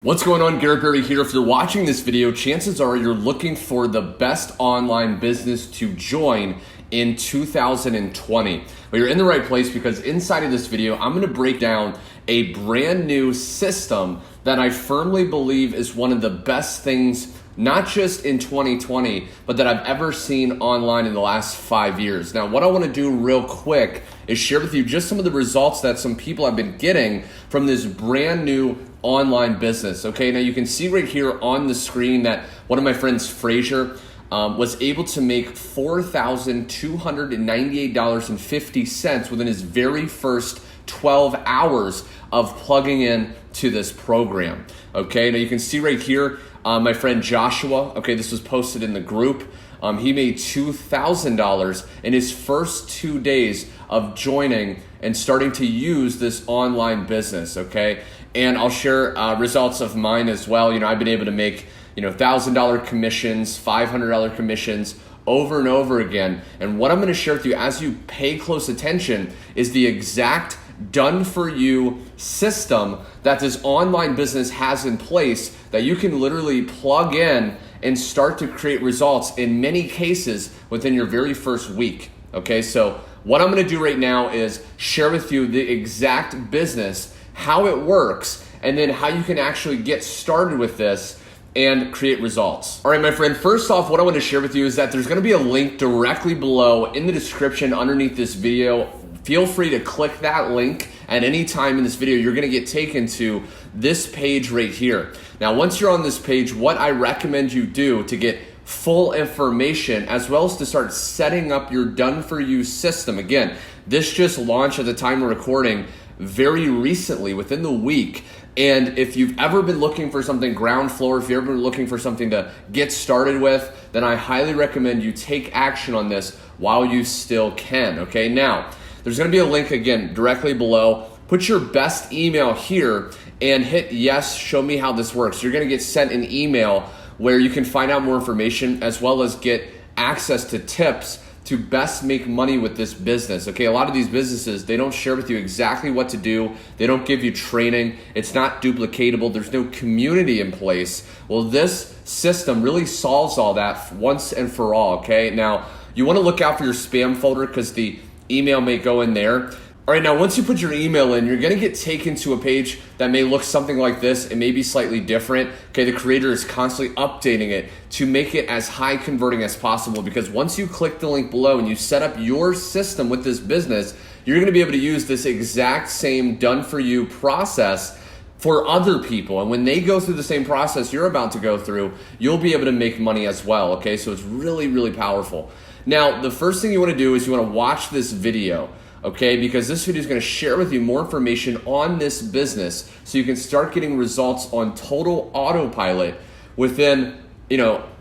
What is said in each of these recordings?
What's going on? Garrett here. If you're watching this video, chances are you're looking for the best online business to join in 2020. Well, you're in the right place because inside of this video, I'm going to break down a brand new system that I firmly believe is one of the best things, not just in 2020, but that I've ever seen online in the last 5 years. Now, what I want to do real quick is share with you just some of the results that some people have been getting from this brand new online business. Okay, now you can see right here on the screen that one of my friends, Frazier, was able to make $4,298.50 within his very first 12 hours of plugging in to this program. Okay, now you can see right here, my friend Joshua, okay, this was posted in the group. He made $2,000 in his first 2 days of joining and starting to use this online business, okay? And I'll share results of mine as well. You know, I've been able to make, $1,000 commissions, $500 commissions over and over again. And what I'm gonna share with you as you pay close attention is the exact done-for-you system that this online business has in place that you can literally plug in and start to create results in many cases within your very first week. Okay, so what I'm gonna do right now is share with you the exact business, how it works, and then how you can actually get started with this and create results. All right, my friend, first off, what I want to share with you is that there's gonna be a link directly below in the description underneath this video. Feel free to click that link at any time in this video. You're gonna get taken to this page right here. Now, once you're on this page, what I recommend you do to get full information as well as to start setting up your done-for-you system. Again, this just launched at the time of recording very recently, within the week. And if you've ever been looking for something ground floor, if you've ever been looking for something to get started with, then I highly recommend you take action on this while you still can, okay? Now, there's gonna be a link again directly below. Put your best email here and hit yes, show me how this works. You're gonna get sent an email where you can find out more information as well as get access to tips to best make money with this business. Okay, a lot of these businesses, they don't share with you exactly what to do. They don't give you training. It's not duplicatable. There's no community in place. Well, this system really solves all that once and for all, okay? Now, you wanna look out for your spam folder because the email may go in there. All right, now once you put your email in, you're gonna get taken to a page that may look something like this. It may be slightly different. Okay, the creator is constantly updating it to make it as high converting as possible, because once you click the link below and you set up your system with this business, you're gonna be able to use this exact same done-for-you process for other people. And when they go through the same process you're about to go through, you'll be able to make money as well, okay? So it's really, really powerful. Now, the first thing you wanna do is you wanna watch this video. Okay, because this video is going to share with you more information on this business so you can start getting results on total autopilot within,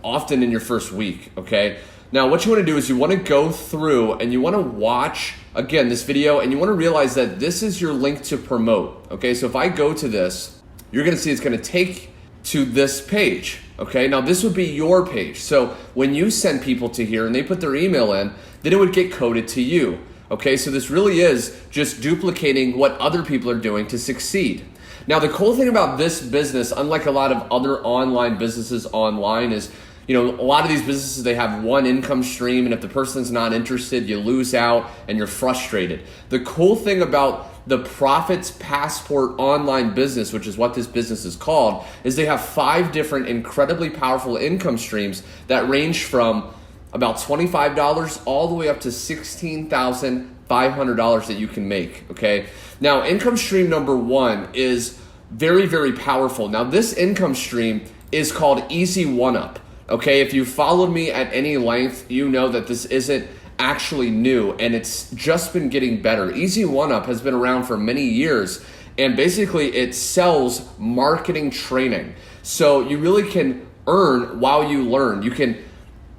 often in your first week, okay? Now, what you want to do is you want to go through and you want to watch, again, this video, and you want to realize that this is your link to promote, okay? So if I go to this, you're going to see it's going to take to this page, okay? Now, this would be your page. So when you send people to here and they put their email in, then it would get coded to you. Okay, so this really is just duplicating what other people are doing to succeed. Now, the cool thing about this business, unlike a lot of other online businesses online, is, a lot of these businesses, they have one income stream, and if the person's not interested, you lose out and you're frustrated. The cool thing about the Profits Passport online business, which is what this business is called, is they have 5 different incredibly powerful income streams that range from about $25 all the way up to $16,500 that you can make, okay? Now, income stream number 1 is very, very powerful. Now, this income stream is called Easy One-Up, okay? If you followed me at any length, you know that this isn't actually new, and it's just been getting better. Easy One-Up has been around for many years, and basically it sells marketing training. So you really can earn while you learn. You can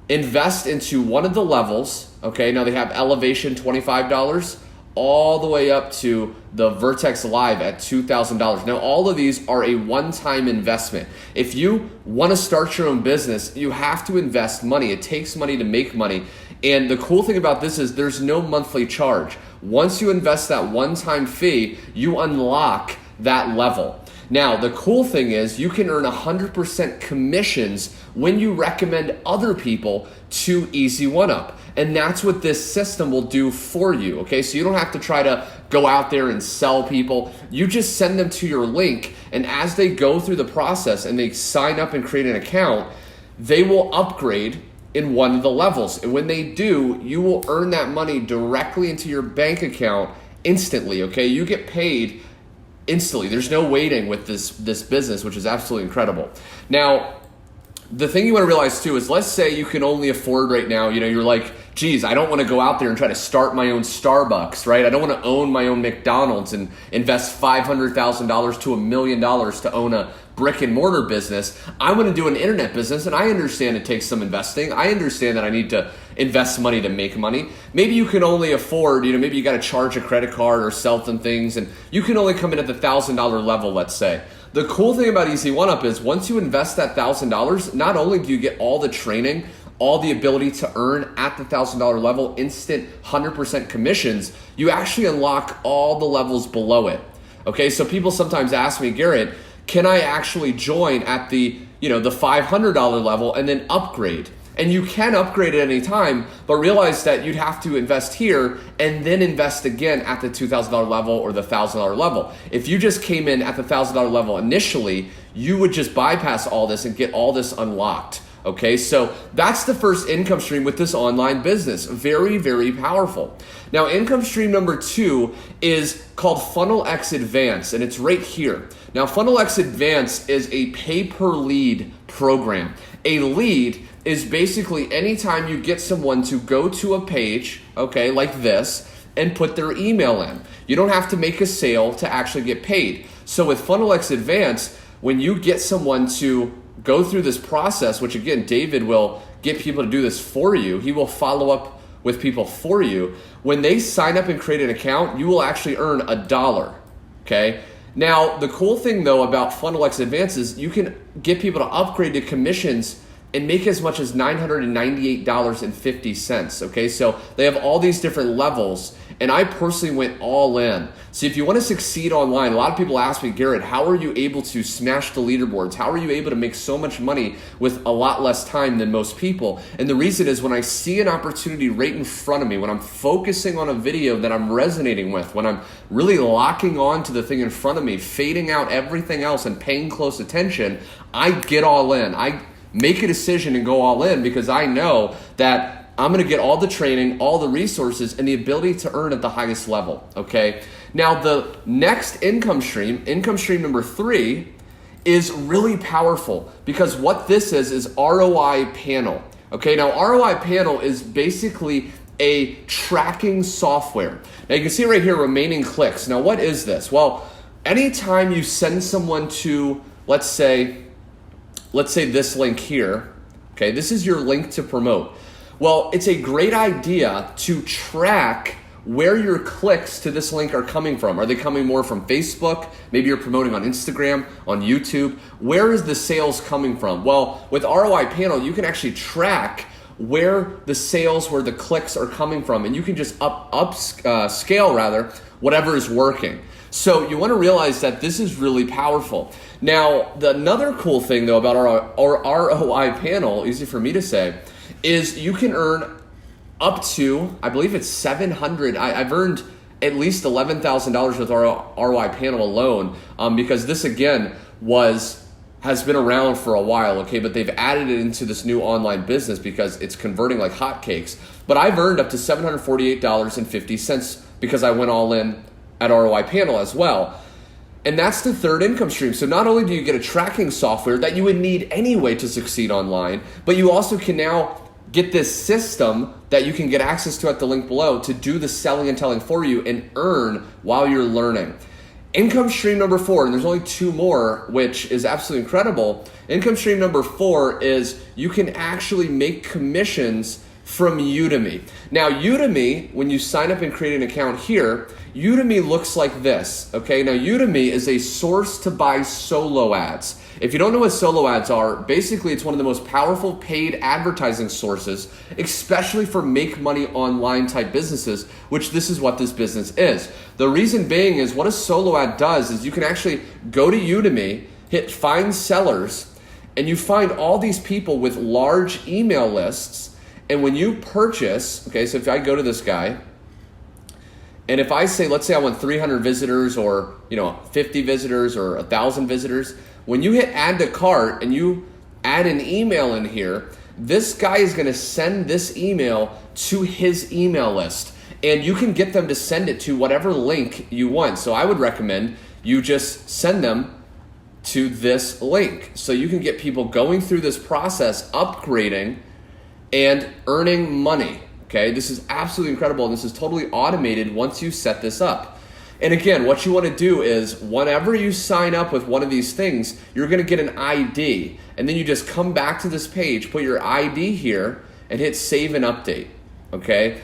invest into one of the levels, okay? Now they have Elevation, $25, all the way up to the Vertex Live at $2,000. Now all of these are a one-time investment. If you want to start your own business, you have to invest money. It takes money to make money. And the cool thing about this is there's no monthly charge. Once you invest that one-time fee, you unlock that level. Now, the cool thing is you can earn 100% commissions when you recommend other people to Easy One Up. And that's what this system will do for you, okay? So you don't have to try to go out there and sell people. You just send them to your link, and as they go through the process and they sign up and create an account, they will upgrade in one of the levels. And when they do, you will earn that money directly into your bank account instantly, okay? You get paid instantly. There's no waiting with this business, which is absolutely incredible. Now, the thing you want to realize too is, let's say you can only afford right now, you're like, geez, I don't want to go out there and try to start my own Starbucks, right? I don't want to own my own McDonald's and invest $500,000 to $1 million to own a brick and mortar business. I want to do an internet business, and I understand it takes some investing. I understand that I need to invest money to make money. Maybe you can only afford, maybe you got to charge a credit card or sell some things, and you can only come in at the $1,000 level, let's say. The cool thing about Easy One Up is once you invest that $1,000, not only do you get all the training, all the ability to earn at the $1,000 level, instant 100% commissions, you actually unlock all the levels below it. Okay, so people sometimes ask me, Garrett, can I actually join at the $500 level and then upgrade? And you can upgrade at any time, but realize that you'd have to invest here and then invest again at the $2,000 level or the $1,000 level. If you just came in at the $1,000 level initially, you would just bypass all this and get all this unlocked. Okay, so that's the first income stream with this online business. Very, very powerful. Now, income stream number 2 is called Funnel X Advance, and it's right here. Now, Funnel X Advance is a pay-per-lead program. A lead is basically anytime you get someone to go to a page, okay, like this, and put their email in. You don't have to make a sale to actually get paid. So with Funnel X Advance, when you get someone to go through this process, which again, David will get people to do this for you. He will follow up with people for you. When they sign up and create an account, you will actually earn $1, okay? Now, the cool thing though about Funnel X Advance is you can get people to upgrade to commissions and make as much as $998.50, okay? So they have all these different levels, and I personally went all in. See, if you want to succeed online, a lot of people ask me, Garrett, how are you able to smash the leaderboards? How are you able to make so much money with a lot less time than most people? And the reason is when I see an opportunity right in front of me, when I'm focusing on a video that I'm resonating with, when I'm really locking on to the thing in front of me, fading out everything else and paying close attention, I get all in. I make a decision and go all in because I know that I'm going to get all the training, all the resources, and the ability to earn at the highest level, okay? Now, the next income stream number 3, is really powerful because what this is ROI Panel, okay? Now, ROI Panel is basically a tracking software. Now, you can see right here, remaining clicks. Now, what is this? Well, anytime you send someone to, let's say this link here, okay? This is your link to promote. Well, it's a great idea to track where your clicks to this link are coming from. Are they coming more from Facebook? Maybe you're promoting on Instagram, on YouTube. Where is the sales coming from? Well, with ROI Panel, you can actually track where the clicks are coming from, and you can just scale whatever is working. So you want to realize that this is really powerful. Now, another cool thing though about our ROI Panel, easy for me to say, is you can earn up to, I believe it's 700. I've earned at least $11,000 with our ROI Panel alone, because this again has been around for a while, okay, but they've added it into this new online business because it's converting like hotcakes. But I've earned up to $748.50 because I went all in at ROI Panel as well. And that's the third income stream. So not only do you get a tracking software that you would need anyway to succeed online, but you also can now get this system that you can get access to at the link below to do the selling and telling for you and earn while you're learning. Income stream number 4, and there's only 2 more, which is absolutely incredible. Income stream number 4 is you can actually make commissions from UToMe. Now, UToMe, when you sign up and create an account here, UToMe looks like this, okay? Now, UToMe is a source to buy solo ads. If you don't know what solo ads are, basically it's one of the most powerful paid advertising sources, especially for make money online type businesses, which this is what this business is. The reason being is what a solo ad does is you can actually go to UToMe, hit find sellers, and you find all these people with large email lists. And when you purchase, okay, so if I go to this guy, and if I say, let's say I want 300 visitors or 50 visitors or 1,000 visitors, when you hit add to cart and you add an email in here, this guy is gonna send this email to his email list. And you can get them to send it to whatever link you want. So I would recommend you just send them to this link. So you can get people going through this process, upgrading, and earning money, okay? This is absolutely incredible, and this is totally automated once you set this up. And again, what you wanna do is whenever you sign up with one of these things, you're gonna get an ID, and then you just come back to this page, put your ID here, and hit save and update, okay?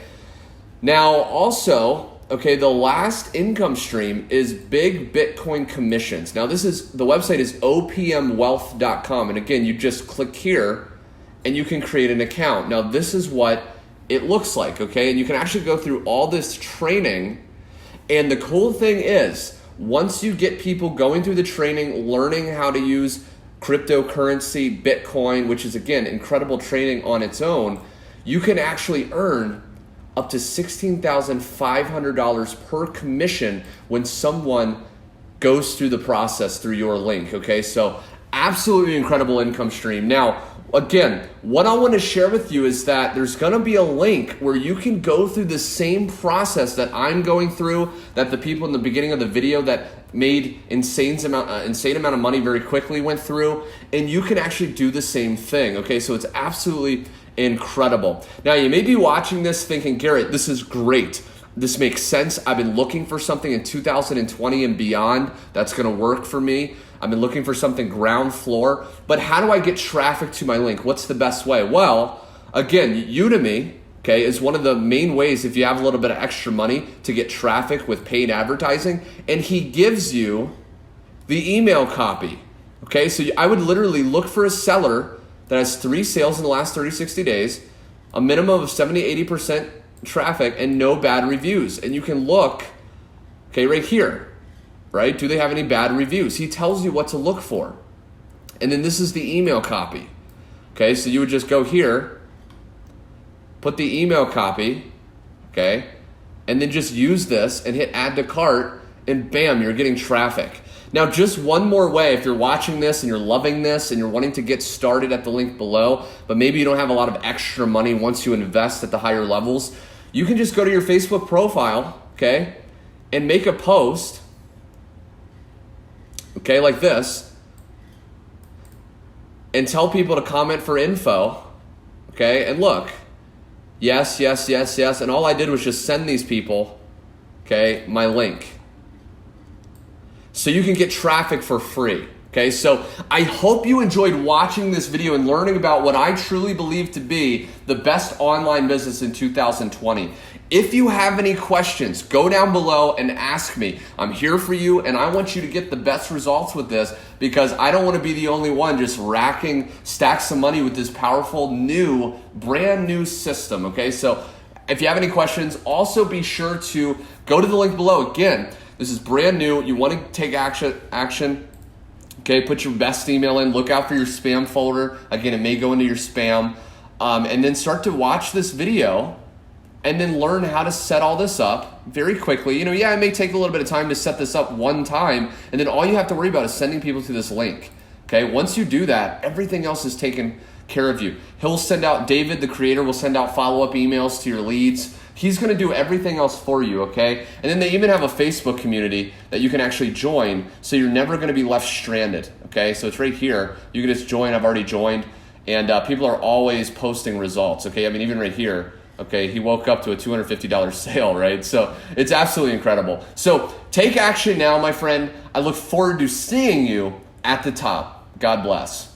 Now also, okay, the last income stream is big Bitcoin commissions. Now the website is opmwealth.com, and again, you just click here, and you can create an account. Now this is what it looks like, okay? And you can actually go through all this training. And the cool thing is, once you get people going through the training, learning how to use cryptocurrency, Bitcoin, which is again, incredible training on its own, you can actually earn up to $16,500 per commission when someone goes through the process through your link, okay? So absolutely incredible income stream. Now, again, what I want to share with you is that there's going to be a link where you can go through the same process that I'm going through, that the people in the beginning of the video that made insane amount of money very quickly went through, and you can actually do the same thing, okay? So it's absolutely incredible. Now, you may be watching this thinking, Garrett, this is great. This makes sense. I've been looking for something in 2020 and beyond that's going to work for me. I've been looking for something ground floor, but how do I get traffic to my link? What's the best way? Well, again, UToMe, okay, is one of the main ways if you have a little bit of extra money to get traffic with paid advertising, and he gives you the email copy, okay? So I would literally look for a seller that has 3 sales in the last 30, 60 days, a minimum of 70, 80% traffic, and no bad reviews. And you can look, okay, right here, right? Do they have any bad reviews? He tells you what to look for. And then this is the email copy. Okay, so you would just go here, put the email copy, okay, and then just use this and hit add to cart, and bam, you're getting traffic. Now, just one more way, if you're watching this and you're loving this and you're wanting to get started at the link below, but maybe you don't have a lot of extra money once you invest at the higher levels, you can just go to your Facebook profile, okay, and make a post, okay, like this, and tell people to comment for info, okay, and look, yes, yes, yes, yes, and all I did was just send these people, okay, my link. So you can get traffic for free, okay? So I hope you enjoyed watching this video and learning about what I truly believe to be the best online business in 2020. If you have any questions, go down below and ask me. I'm here for you, and I want you to get the best results with this because I don't want to be the only one just racking stacks of money with this powerful brand new system, okay? So if you have any questions, also be sure to go to the link below. Again, this is brand new. You want to take action. Okay, put your best email in. Look out for your spam folder. Again, it may go into your spam. And then start to watch this video and then learn how to set all this up very quickly. It may take a little bit of time to set this up one time, and then all you have to worry about is sending people to this link. Okay, once you do that, everything else is taken care of you. David, the creator, will send out follow-up emails to your leads. He's going to do everything else for you, okay? And then they even have a Facebook community that you can actually join, so you're never going to be left stranded, okay? So it's right here. You can just join. I've already joined, and people are always posting results, okay? I mean, even right here, okay, he woke up to a $250 sale, right? So it's absolutely incredible. So take action now, my friend. I look forward to seeing you at the top. God bless.